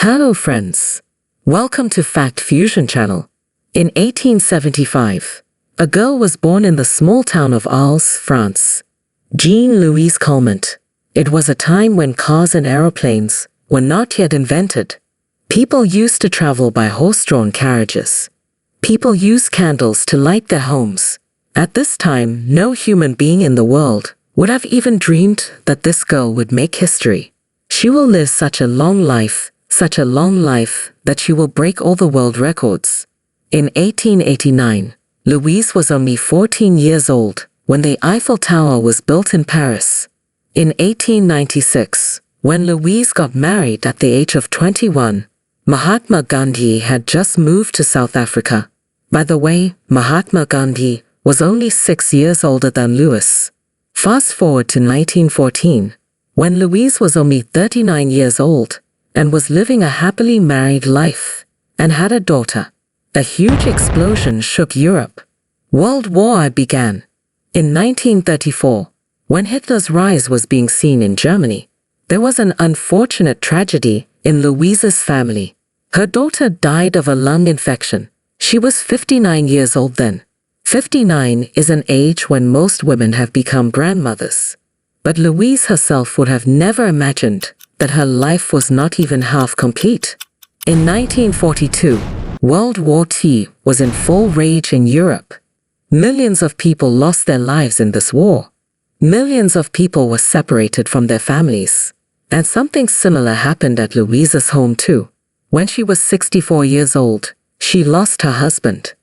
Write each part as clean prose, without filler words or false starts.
Hello friends. Welcome to Fact Fusion channel. In 1875, a girl was born in the small town of Arles, France. Jean-Louise Calment. It was a time when cars and aeroplanes were not yet invented. People used to travel by horse-drawn carriages. People used candles to light their homes. At this time, no human being in the world would have even dreamed that this girl would make history. She will live such a long life that she will break all the world records. In 1889, Louise was only 14 years old when the Eiffel Tower was built in Paris. In 1896, when Louise got married at the age of 21, Mahatma Gandhi had just moved to South Africa. By the way, Mahatma Gandhi was only 6 years older than Louise. Fast forward to 1914, when Louise was only 39 years old and was living a happily married life and had a daughter. A huge explosion shook Europe. World War I began. In 1934, when Hitler's rise was being seen in Germany, there was an unfortunate tragedy in Louise's family. Her daughter died of a lung infection. She was 59 years old then. 59 is an age when most women have become grandmothers. But Louise herself would have never imagined that her life was not even half complete. In 1942, World War II was in full rage in Europe. Millions of people lost their lives in this war. Millions of people were separated from their families. And something similar happened at Louise's home too. When she was 64 years old, she lost her husband.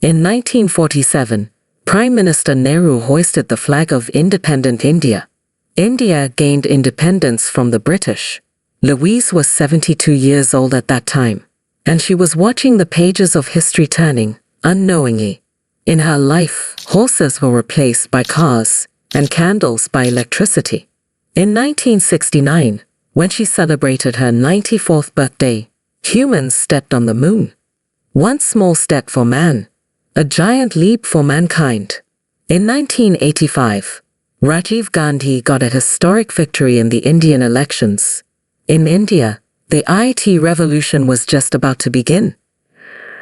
In 1947, Prime Minister Nehru hoisted the flag of independent India. India gained independence from the British. Louise was 72 years old at that time, and she was watching the pages of history turning, unknowingly. In her life, horses were replaced by cars, and candles by electricity. In 1969, when she celebrated her 94th birthday, humans stepped on the moon. One small step for man, a giant leap for mankind. In 1985, Rajiv Gandhi got a historic victory in the Indian elections. In India, the IT revolution was just about to begin.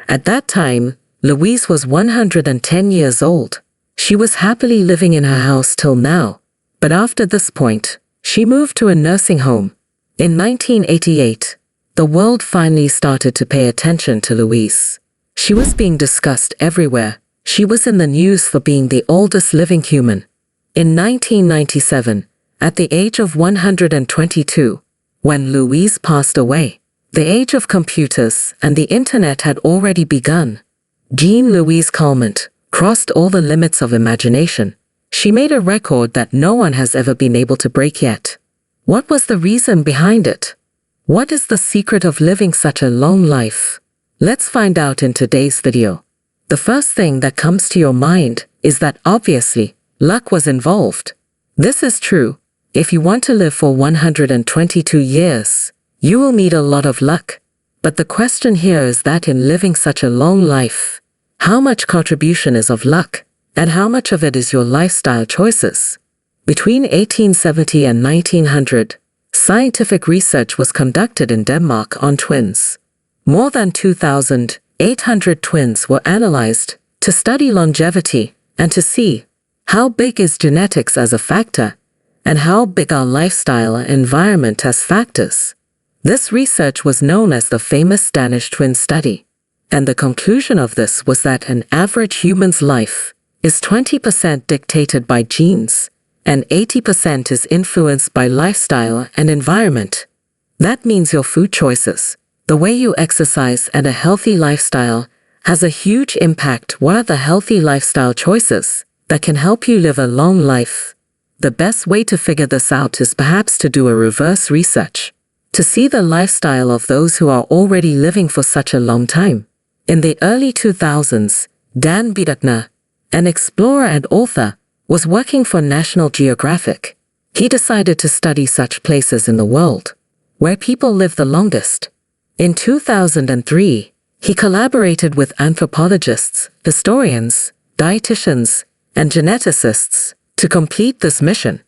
At that time, Louise was 110 years old. She was happily living in her house till now, but after this point, she moved to a nursing home. In 1988, the world finally started to pay attention to Louise. She was being discussed everywhere. She was in the news for being the oldest living human. In 1997, at the age of 122, when Louise passed away, the age of computers and the internet had already begun. Jean-Louise Calment crossed all the limits of imagination. She made a record that no one has ever been able to break yet. What was the reason behind it? What is the secret of living such a long life? Let's find out in today's video. The first thing that comes to your mind is that obviously, luck was involved. This is true. If you want to live for 122 years, you will need a lot of luck. But the question here is that in living such a long life, how much contribution is of luck, and how much of it is your lifestyle choices? Between 1870 and 1900, scientific research was conducted in Denmark on twins. More than 2,800 twins were analyzed to study longevity and to see how big is genetics as a factor, and how big are lifestyle and environment as factors. This research was known as the famous Danish twin study, and the conclusion of this was that an average human's life is 20% dictated by genes, and 80% is influenced by lifestyle and environment. That means your food choices, the way you exercise, and a healthy lifestyle has a huge impact. What are the healthy lifestyle choices that can help you live a long life? The best way to figure this out is perhaps to do a reverse research, to see the lifestyle of those who are already living for such a long time. In the early 2000s, Dan Bidukner, an explorer and author, was working for National Geographic. He decided to study such places in the world where people live the longest. In 2003, he collaborated with anthropologists, historians, dietitians, and geneticists to complete this mission.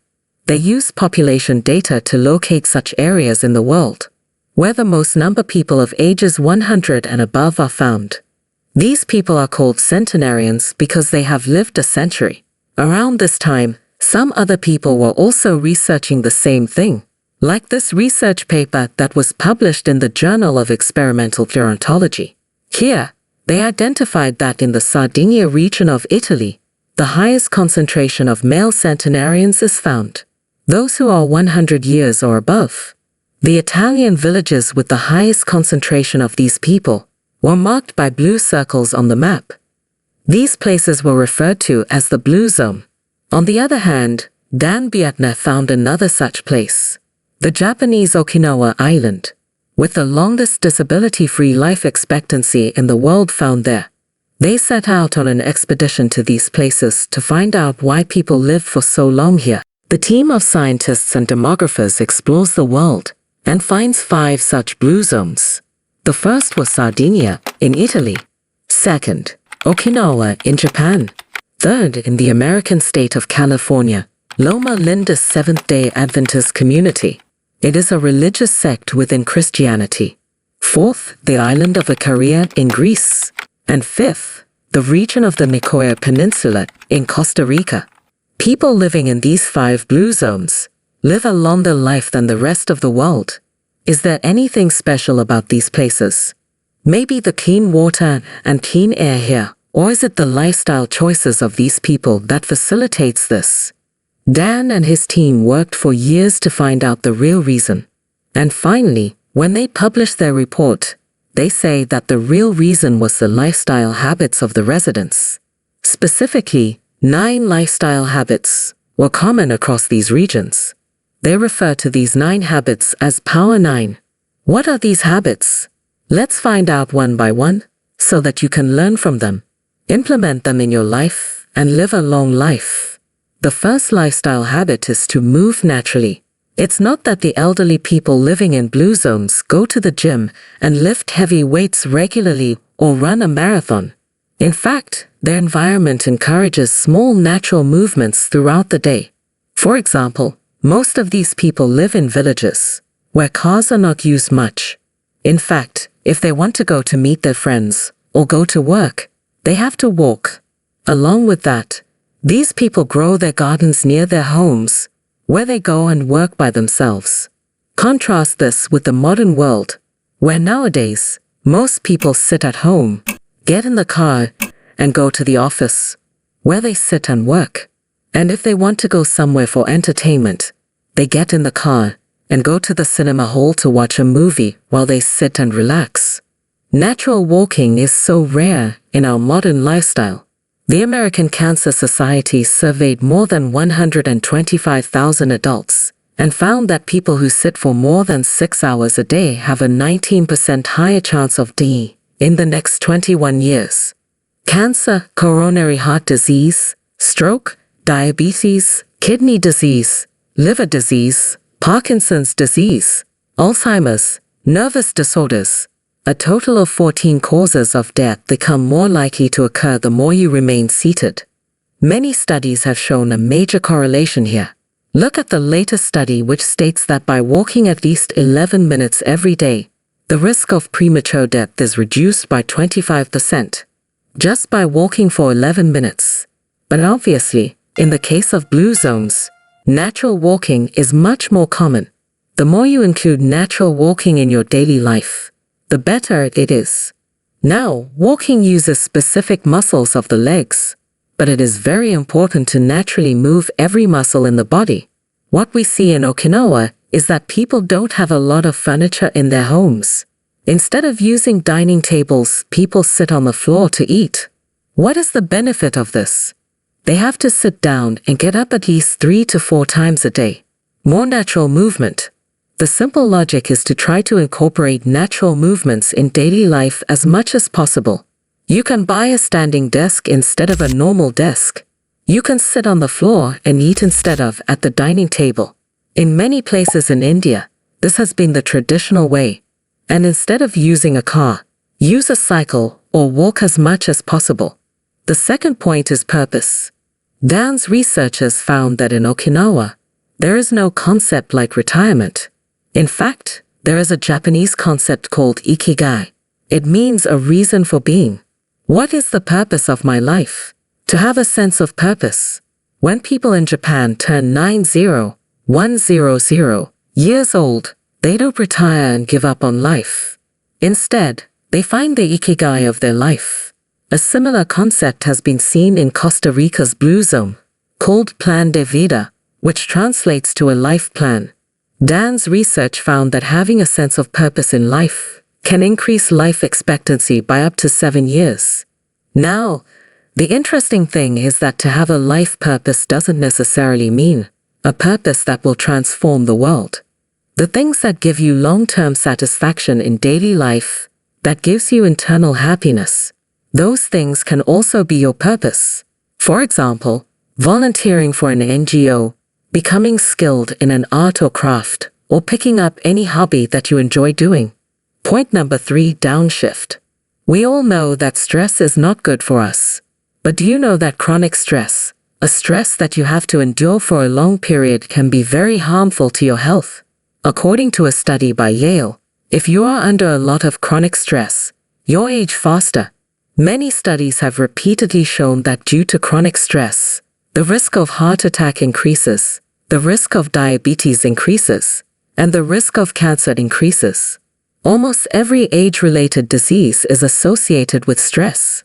They used population data to locate such areas in the world. where the most number people of ages 100 and above are found. These people are called centenarians because they have lived a century. Around this time, some other people were also researching the same thing, like this research paper that was published in the Journal of Experimental Gerontology. Here, they identified that in the Sardinia region of Italy, the highest concentration of male centenarians is found, those who are 100 years or above. The Italian villages with the highest concentration of these people were marked by blue circles on the map. These places were referred to as the Blue Zone. On the other hand, Dan Biatner found another such place, the Japanese Okinawa Island, with the longest disability-free life expectancy in the world found there. They set out on an expedition to these places to find out why people live for so long here. The team of scientists and demographers explores the world and finds 5 such blue zones. The first was Sardinia, in Italy. Second, Okinawa, in Japan. Third, in the American state of California, Loma Linda Seventh-day Adventist community. It is a religious sect within Christianity. Fourth, the island of Icaria in Greece. And fifth, the region of the Nicoya Peninsula in Costa Rica. People living in these 5 blue zones live a longer life than the rest of the world. Is there anything special about these places? Maybe the clean water and clean air here, or is it the lifestyle choices of these people that facilitates this? Dan and his team worked for years to find out the real reason. And finally, when they published their report, they say that the real reason was the lifestyle habits of the residents. Specifically, 9 lifestyle habits were common across these regions. They refer to these 9 habits as Power 9. What are these habits? Let's find out one by one, so that you can learn from them, implement them in your life, and live a long life. The first lifestyle habit is to move naturally. It's not that the elderly people living in blue zones go to the gym and lift heavy weights regularly or run a marathon. In fact, their environment encourages small natural movements throughout the day. For example, most of these people live in villages, where cars are not used much. In fact, if they want to go to meet their friends or go to work, they have to walk. Along with that, these people grow their gardens near their homes, where they go and work by themselves. Contrast this with the modern world, where nowadays, most people sit at home, get in the car, and go to the office, where they sit and work. And if they want to go somewhere for entertainment, they get in the car and go to the cinema hall to watch a movie while they sit and relax. Natural walking is so rare in our modern lifestyle. The American Cancer Society surveyed more than 125,000 adults and found that people who sit for more than 6 hours a day have a 19% higher chance of dying in the next 21 years. Cancer, coronary heart disease, stroke, diabetes, kidney disease, liver disease, Parkinson's disease, Alzheimer's, nervous disorders. A total of 14 causes of death become more likely to occur the more you remain seated. Many studies have shown a major correlation here. Look at the latest study which states that by walking at least 11 minutes every day, the risk of premature death is reduced by 25%. Just by walking for 11 minutes. But obviously, in the case of blue zones, natural walking is much more common. The more you include natural walking in your daily life, the better it is. Now, walking uses specific muscles of the legs, but it is very important to naturally move every muscle in the body. What we see in Okinawa is that people don't have a lot of furniture in their homes. Instead of using dining tables, people sit on the floor to eat. What is the benefit of this? They have to sit down and get up at least 3 to 4 times a day. More natural movement. The simple logic is to try to incorporate natural movements in daily life as much as possible. You can buy a standing desk instead of a normal desk. You can sit on the floor and eat instead of at the dining table. In many places in India, this has been the traditional way. And instead of using a car, use a cycle or walk as much as possible. The second point is purpose. Dan's researchers found that in Okinawa, there is no concept like retirement. In fact, there is a Japanese concept called ikigai. It means a reason for being. What is the purpose of my life? To have a sense of purpose. When people in Japan turn 100 years old, they don't retire and give up on life. Instead, they find the ikigai of their life. A similar concept has been seen in Costa Rica's Blue Zone, called Plan de Vida, which translates to a life plan. Dan's research found that having a sense of purpose in life can increase life expectancy by up to 7 years. Now, the interesting thing is that to have a life purpose doesn't necessarily mean a purpose that will transform the world. The things that give you long-term satisfaction in daily life, that gives you internal happiness, those things can also be your purpose. For example, volunteering for an NGO, becoming skilled in an art or craft, or picking up any hobby that you enjoy doing. Point number 3, downshift. We all know that stress is not good for us. But do you know that chronic stress, a stress that you have to endure for a long period, can be very harmful to your health? According to a study by Yale, if you are under a lot of chronic stress, you'll age faster. Many studies have repeatedly shown that due to chronic stress, the risk of heart attack increases, the risk of diabetes increases, and the risk of cancer increases. Almost every age-related disease is associated with stress.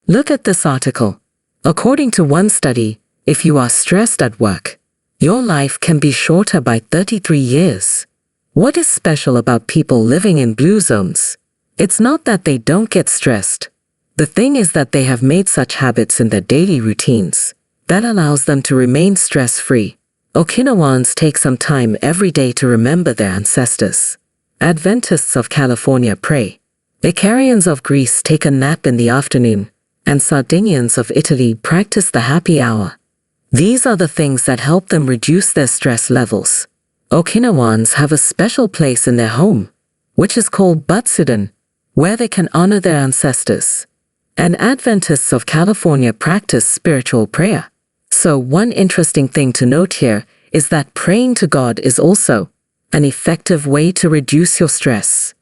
Look at this article. According to one study, if you are stressed at work, your life can be shorter by 33 years. What is special about people living in blue zones? It's not that they don't get stressed. The thing is that they have made such habits in their daily routines that allows them to remain stress-free. Okinawans take some time every day to remember their ancestors. Adventists of California pray. Icarians of Greece take a nap in the afternoon, and Sardinians of Italy practice the happy hour. These are the things that help them reduce their stress levels. Okinawans have a special place in their home, which is called Butsudan, where they can honor their ancestors. And Adventists of California practice spiritual prayer. So one interesting thing to note here is that praying to God is also an effective way to reduce your stress.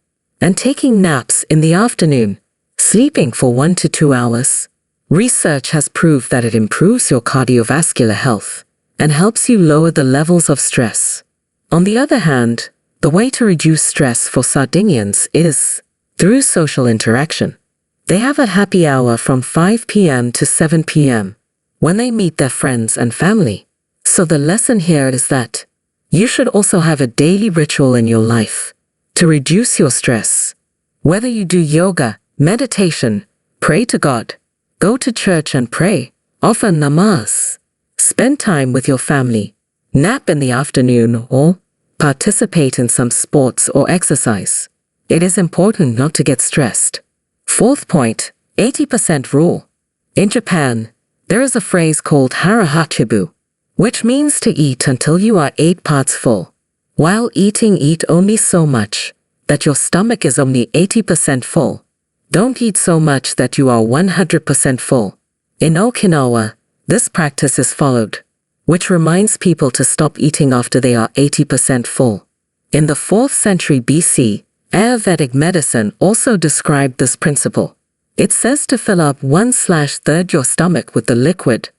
And taking naps in the afternoon, sleeping for 1 to 2 hours. Research has proved that it improves your cardiovascular health and helps you lower the levels of stress. On the other hand, the way to reduce stress for Sardinians is through social interaction. They have a happy hour from 5 p.m. to 7 p.m. when they meet their friends and family. So the lesson here is that you should also have a daily ritual in your life to reduce your stress. Whether you do yoga, meditation, pray to God, go to church and pray, offer namaz, spend time with your family, nap in the afternoon, or participate in some sports or exercise. It is important not to get stressed. Fourth point, 80% rule. In Japan, there is a phrase called harahachibu, which means to eat until you are 8 parts full. While eating, eat only so much that your stomach is only 80% full. Don't eat so much that you are 100% full. In Okinawa, this practice is followed, which reminds people to stop eating after they are 80% full. In the 4th century BC, Ayurvedic medicine also described this principle. It says to fill up 1/3 your stomach with the liquid,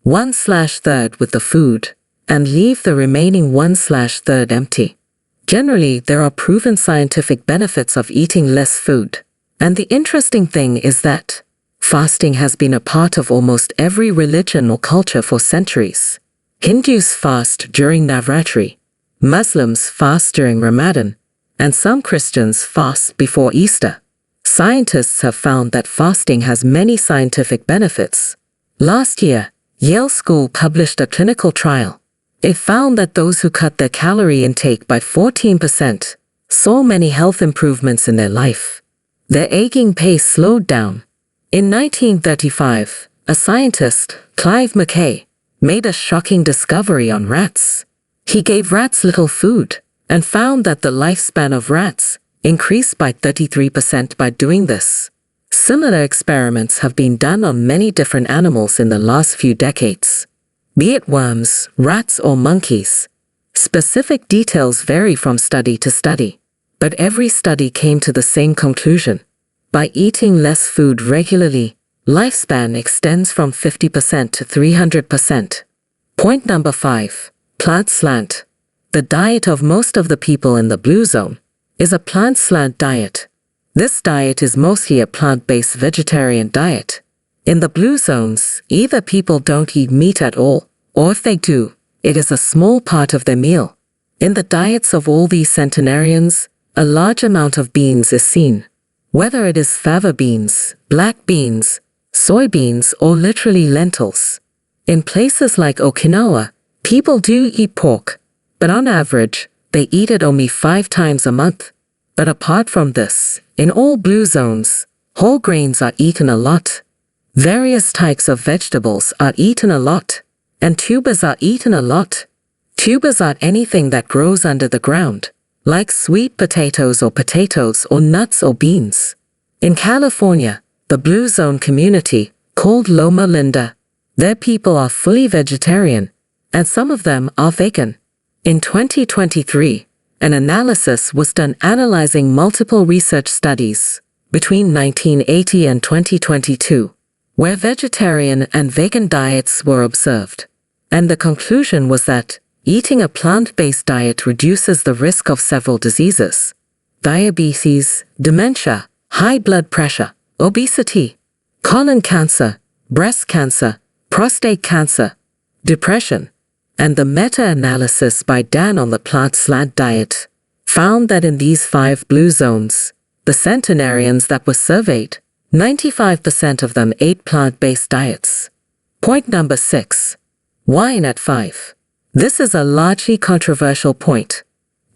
1/3 with the food, and leave the remaining 1/3 empty. Generally, there are proven scientific benefits of eating less food. And the interesting thing is that fasting has been a part of almost every religion or culture for centuries. Hindus fast during Navratri, Muslims fast during Ramadan, and some Christians fast before Easter. Scientists have found that fasting has many scientific benefits. Last year, Yale School published a clinical trial. It found that those who cut their calorie intake by 14% saw many health improvements in their life. Their aging pace slowed down. In 1935, a scientist, Clive Mackay, made a shocking discovery on rats. He gave rats little food and found that the lifespan of rats increased by 33% by doing this. Similar experiments have been done on many different animals in the last few decades, be it worms, rats, or monkeys. Specific details vary from study to study. But every study came to the same conclusion. By eating less food regularly, lifespan extends from 50% to 300%. Point number 5. Plant slant. The diet of most of the people in the blue zone is a plant slant diet. This diet is mostly a plant-based vegetarian diet. In the blue zones, either people don't eat meat at all, or if they do, it is a small part of their meal. In the diets of all these centenarians, a large amount of beans is seen. Whether it is fava beans, black beans, soybeans, or literally lentils. In places like Okinawa, people do eat pork, but on average, they eat it only 5 times a month. But apart from this, in all blue zones, whole grains are eaten a lot. Various types of vegetables are eaten a lot, and tubers are eaten a lot. Tubers are anything that grows under the ground, like sweet potatoes or nuts or beans. In California, the Blue Zone community, called Loma Linda, their people are fully vegetarian, and some of them are vegan. In 2023, an analysis was done analyzing multiple research studies between 1980 and 2022, where vegetarian and vegan diets were observed. And the conclusion was that eating a plant-based diet reduces the risk of several diseases: diabetes, dementia, high blood pressure, obesity, colon cancer, breast cancer, prostate cancer, depression. And the meta-analysis by Dan on the plant slant diet found that in these 5 blue zones, the centenarians that were surveyed, 95% of them ate plant-based diets. Point number 6. Wine at 5. This is a largely controversial point.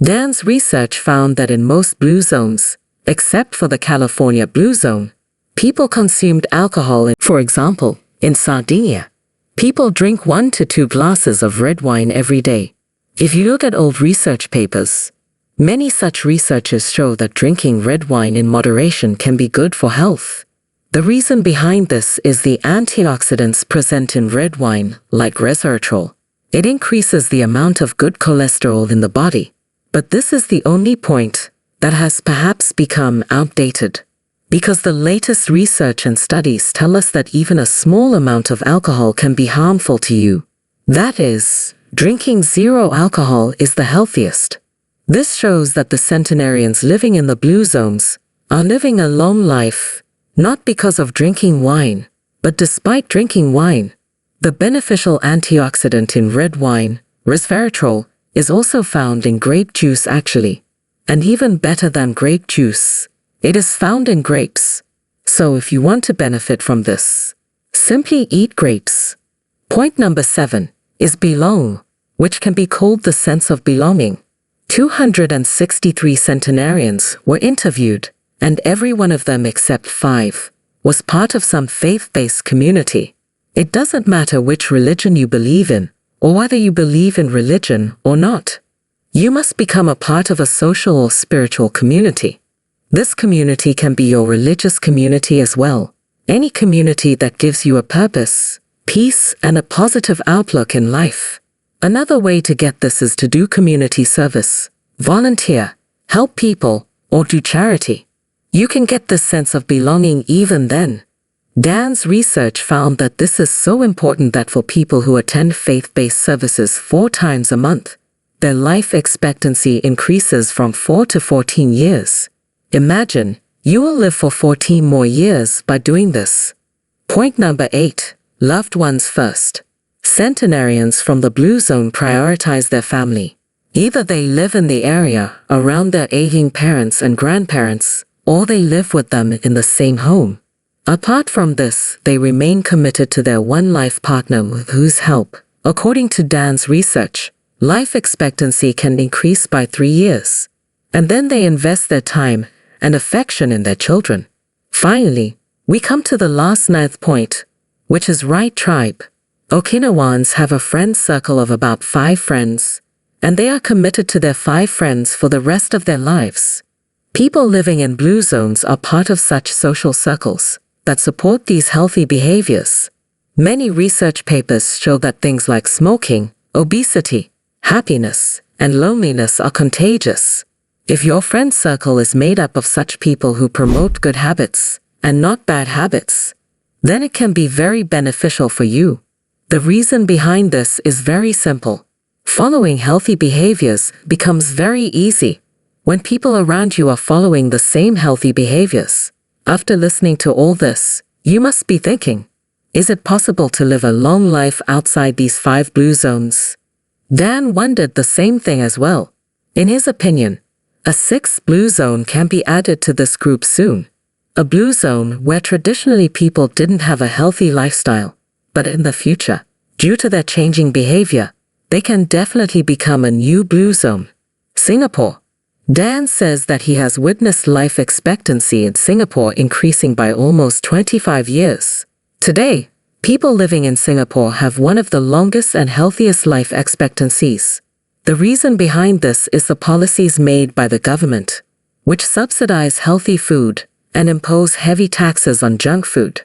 Dan's research found that in most blue zones, except for the California blue zone, people consumed alcohol. For example, in Sardinia, people drink 1 to 2 glasses of red wine every day. If you look at old research papers, many such researchers show that drinking red wine in moderation can be good for health. The reason behind this is the antioxidants present in red wine, like resveratrol. It increases the amount of good cholesterol in the body. But this is the only point that has perhaps become outdated, because the latest research and studies tell us that even a small amount of alcohol can be harmful to you. That is, drinking 0 alcohol is the healthiest. This shows that the centenarians living in the blue zones are living a long life, not because of drinking wine, but despite drinking wine. The beneficial antioxidant in red wine, resveratrol, is also found in grape juice actually. And even better than grape juice, it is found in grapes. So if you want to benefit from this, simply eat grapes. Point number 7 is belong, which can be called the sense of belonging. 263 centenarians were interviewed, and every one of them except 5 was part of some faith-based community. It doesn't matter which religion you believe in, or whether you believe in religion or not. You must become a part of a social or spiritual community. This community can be your religious community as well. Any community that gives you a purpose, peace, and a positive outlook in life. Another way to get this is to do community service, volunteer, help people, or do charity. You can get this sense of belonging even then. Dan's research found that this is so important that for people who attend faith-based services 4 times a month, their life expectancy increases from 4 to 14 years. Imagine, you will live for 14 more years by doing this. Point number 8, loved ones first. Centenarians from the blue zone prioritize their family. Either they live in the area around their aging parents and grandparents, or they live with them in the same home. Apart from this, they remain committed to their one-life partner with whose help, according to Dan's research, life expectancy can increase by 3 years. And then they invest their time and affection in their children. Finally, we come to the last 9th point, which is right tribe. Okinawans have a friend circle of about 5 friends, and they are committed to their 5 friends for the rest of their lives. People living in blue zones are part of such social circles that support these healthy behaviors. Many research papers show that things like smoking, obesity, happiness, and loneliness are contagious. If your friend circle is made up of such people who promote good habits and not bad habits, then it can be very beneficial for you. The reason behind this is very simple. Following healthy behaviors becomes very easy when people around you are following the same healthy behaviors. After listening to all this, you must be thinking, is it possible to live a long life outside these 5 blue zones? Dan wondered the same thing as well. In his opinion, a 6th blue zone can be added to this group soon. A blue zone where traditionally people didn't have a healthy lifestyle, but in the future, due to their changing behavior, they can definitely become a new blue zone. Singapore. Dan says that he has witnessed life expectancy in Singapore increasing by almost 25 years. Today, people living in Singapore have one of the longest and healthiest life expectancies. The reason behind this is the policies made by the government, which subsidize healthy food and impose heavy taxes on junk food.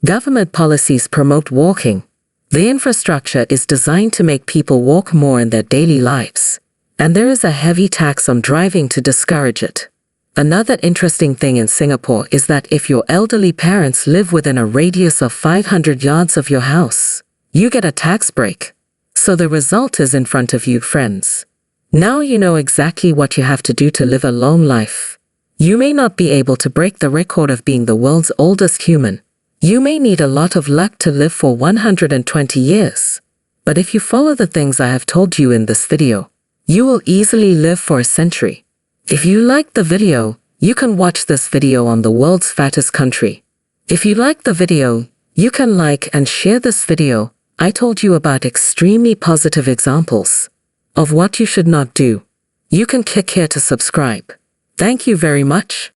Government policies promote walking. The infrastructure is designed to make people walk more in their daily lives, and there is a heavy tax on driving to discourage it. Another interesting thing in Singapore is that if your elderly parents live within a radius of 500 yards of your house, you get a tax break. So the result is in front of you, friends. Now you know exactly what you have to do to live a long life. You may not be able to break the record of being the world's oldest human. You may need a lot of luck to live for 120 years. But if you follow the things I have told you in this video, you will easily live for a century. If you liked the video, you can watch this video on the world's fattest country. If you liked the video, you can like and share this video. I told you about extremely positive examples of what you should not do. You can click here to subscribe. Thank you very much.